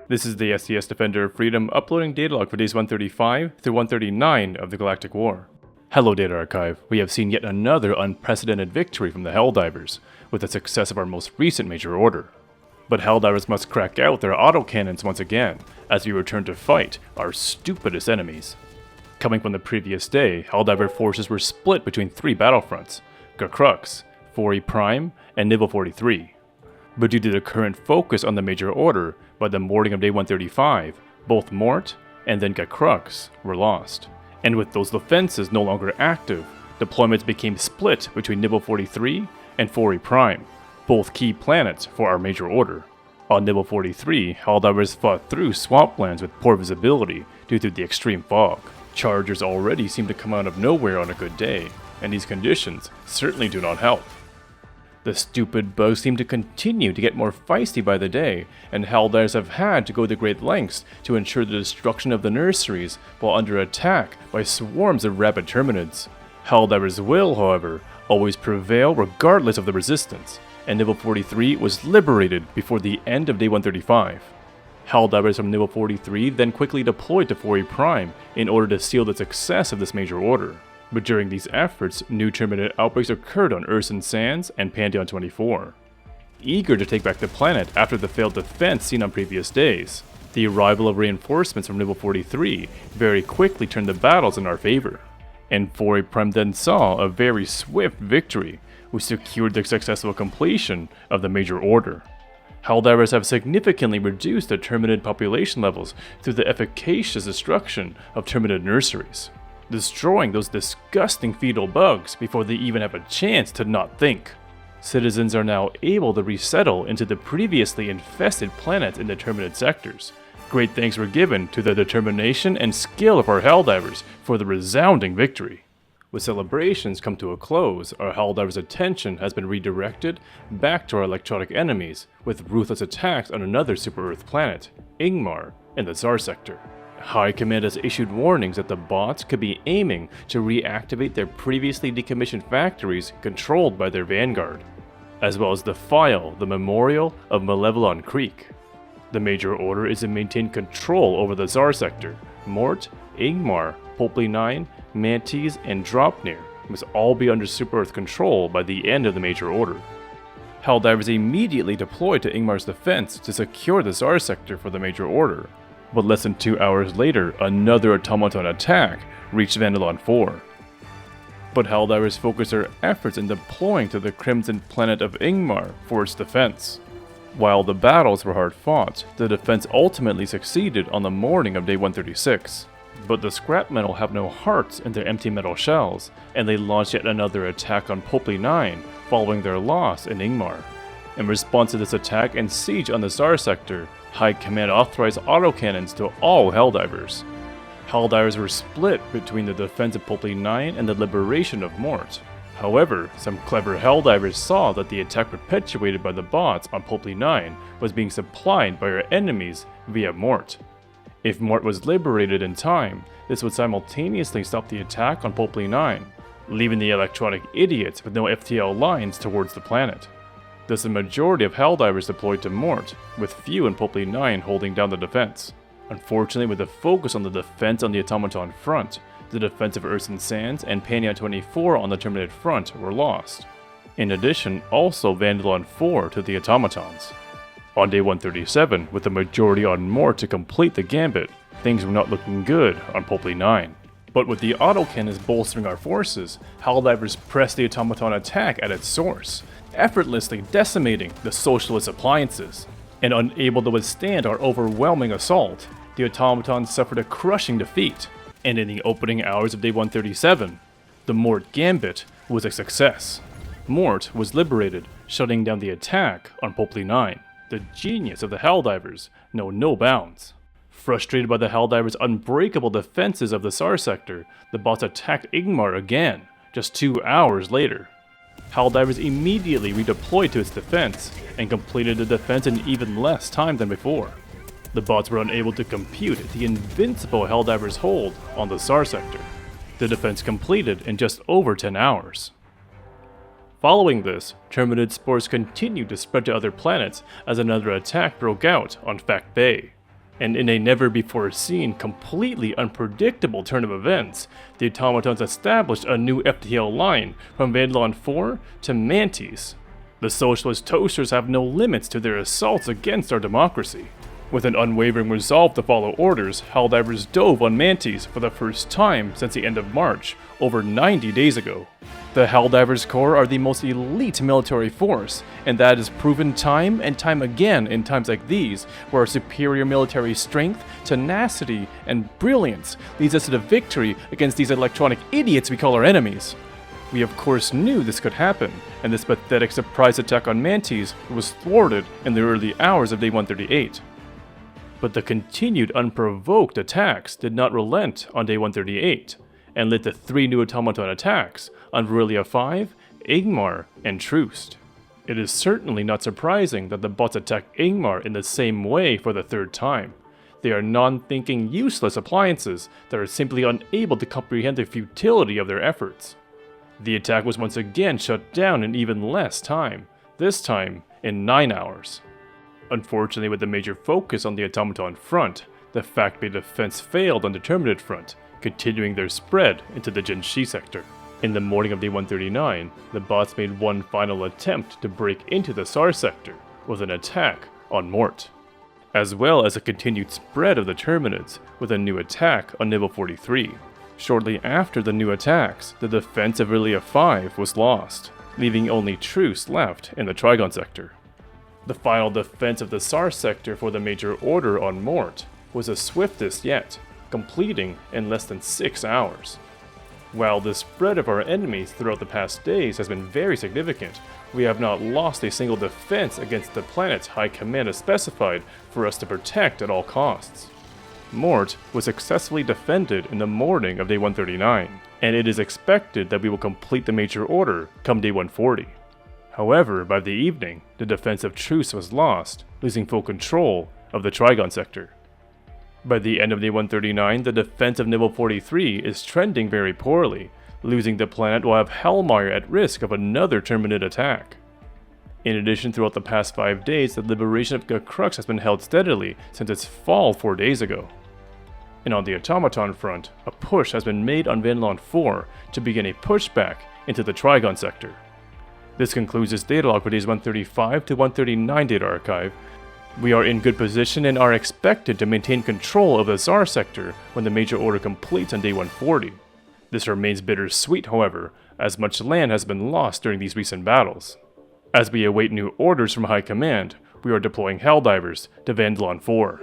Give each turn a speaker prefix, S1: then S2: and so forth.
S1: This is the SES Defender of Freedom uploading data log for days 135 through 139 of the Galactic War. Hello Data Archive, we have seen yet another unprecedented victory from the Helldivers, with the success of our most recent major order. But Helldivers must crack out their autocannons once again, as we return to fight our stupidest enemies. Coming from the previous day, Helldiver forces were split between three battlefronts, Gacrux, 4E Prime, and Nibble 43. But due to the current focus on the major order, by the morning of day 135, both Mort and then Gacrux were lost. And with those defenses no longer active, deployments became split between Nibble 43 and 4E Prime, both key planets for our major order. On Nibble 43, Helldivers fought through swamplands with poor visibility due to the extreme fog. Chargers already seem to come out of nowhere on a good day, and these conditions certainly do not help. The stupid bugs seem to continue to get more feisty by the day, and Helldivers have had to go to great lengths to ensure the destruction of the nurseries while under attack by swarms of rabid terminids. Helldivers will, however, always prevail regardless of the resistance, and Nibble 43 was liberated before the end of day 135. Helldivers from Nibble 43 then quickly deployed to 4E Prime in order to seal the success of this major order. But during these efforts, new terminid outbreaks occurred on Urson Sands and Pantheon 24. Eager to take back the planet after the failed defense seen on previous days, the arrival of reinforcements from Nibble 43 very quickly turned the battles in our favor, and 4E Prime then saw a very swift victory, which secured the successful completion of the major order. Helldivers have significantly reduced the terminid population levels through the efficacious destruction of terminid nurseries, destroying those disgusting fetal bugs before they even have a chance to not think. Citizens are now able to resettle into the previously infested planets in the terminid sectors. Great thanks were given to the determination and skill of our Helldivers for the resounding victory. With celebrations come to a close, our Helldivers' attention has been redirected back to our electronic enemies with ruthless attacks on another Super Earth planet, Ingmar, in the Tsar sector. High Command has issued warnings that the bots could be aiming to reactivate their previously decommissioned factories controlled by their vanguard, as well as defile the memorial of Malevelon Creek. The major order is to maintain control over the Tsar sector. Mort, Ingmar, Popely 9, Mantes, and Dropnir must all be under Super Earth control by the end of the major order. Helldivers immediately deployed to Ingmar's defense to secure the Tsar sector for the major order, but less than 2 hours later, another automaton attack reached Vandelon 4. But Helldivers focused their efforts in deploying to the Crimson planet of Ingmar for its defense. While the battles were hard fought, the defense ultimately succeeded on the morning of day 136. But the scrap metal have no hearts in their empty metal shells, and they launched yet another attack on Popely 9 following their loss in Ingmar. In response to this attack and siege on the Tsar sector, High Command authorized autocannons to all Helldivers. Helldivers were split between the defense of Popely 9 and the liberation of Mort. However, some clever Helldivers saw that the attack perpetuated by the bots on Popely 9 was being supplied by our enemies via Mort. If Mort was liberated in time, this would simultaneously stop the attack on Popely 9, leaving the electronic idiots with no FTL lines towards the planet. Thus the majority of Helldivers deployed to Mort, with few in Popely 9 holding down the defense. Unfortunately, with the focus on the defense on the automaton front, the defense of Urson Sands and Pantheon 24 on the Terminated front were lost. In addition, also Vandelon 4 to the automatons. On day 137, with the majority on Mort to complete the gambit, things were not looking good on Popely 9. But with the autocannons bolstering our forces, Helldivers pressed the automaton attack at its source, effortlessly decimating the socialist appliances. And unable to withstand our overwhelming assault, the automatons suffered a crushing defeat. And in the opening hours of day 137, the Mort Gambit was a success. Mort was liberated, shutting down the attack on Popely 9. The genius of the Helldivers know no bounds. Frustrated by the Helldivers' unbreakable defenses of the Tsar sector, the bots attacked Ingmar again, just 2 hours later. Helldivers immediately redeployed to its defense, and completed the defense in even less time than before. The bots were unable to compute the invincible Helldivers' hold on the Tsar sector. The defense completed in just over 10 hours. Following this, terminid spores continued to spread to other planets as another attack broke out on Fact Bay. And in a never-before-seen, completely unpredictable turn of events, the automatons established a new FTL line from Vandalon 4 to Mantis. The socialist toasters have no limits to their assaults against our democracy. With an unwavering resolve to follow orders, Helldivers dove on Mantis for the first time since the end of March, over 90 days ago. The Helldivers Corps are the most elite military force, and that is proven time and time again in times like these, where our superior military strength, tenacity, and brilliance leads us to the victory against these electronic idiots we call our enemies. We of course knew this could happen, and this pathetic surprise attack on Mantis was thwarted in the early hours of Day 138. But the continued unprovoked attacks did not relent on Day 138, and led to 3 new automaton attacks on Virelia 5, Ingmar, and Troost. It is certainly not surprising that the bots attack Ingmar in the same way for the 3rd time. They are non-thinking, useless appliances that are simply unable to comprehend the futility of their efforts. The attack was once again shut down in even less time, this time in 9 hours. Unfortunately, with the major focus on the automaton front, the fact-based defense failed on the Terminid front, continuing their spread into the Jinshi sector. In the morning of Day 139, the bots made one final attempt to break into the SAR sector with an attack on Mort, as well as a continued spread of the Terminids with a new attack on Nibble 43. Shortly after the new attacks, the defense of Virelia 5 was lost, leaving only Truce left in the Trigon sector. The final defense of the SAR sector for the Major Order on Mort was the swiftest yet, completing in less than 6 hours. While the spread of our enemies throughout the past days has been very significant, we have not lost a single defense against the planet's High Command has specified for us to protect at all costs. Mort was successfully defended in the morning of Day 139, and it is expected that we will complete the Major Order come Day 140. However, by the evening, the defense of Truce was lost, losing full control of the Trigon sector. By the end of Day 139, the defense of Nibble 43 is trending very poorly. Losing the planet will have Hellmire at risk of another Terminid attack. In addition, throughout the past 5 days, the liberation of Gacrux has been held steadily since its fall 4 days ago. And on the automaton front, a push has been made on Vandalon 4 to begin a pushback into the Trigon sector. This concludes this data log for days 135 to 139 data archive. We are in good position and are expected to maintain control of the Tsar sector when the Major Order completes on Day 140. This remains bittersweet, however, as much land has been lost during these recent battles. As we await new orders from High Command, we are deploying Helldivers to Vandalon 4.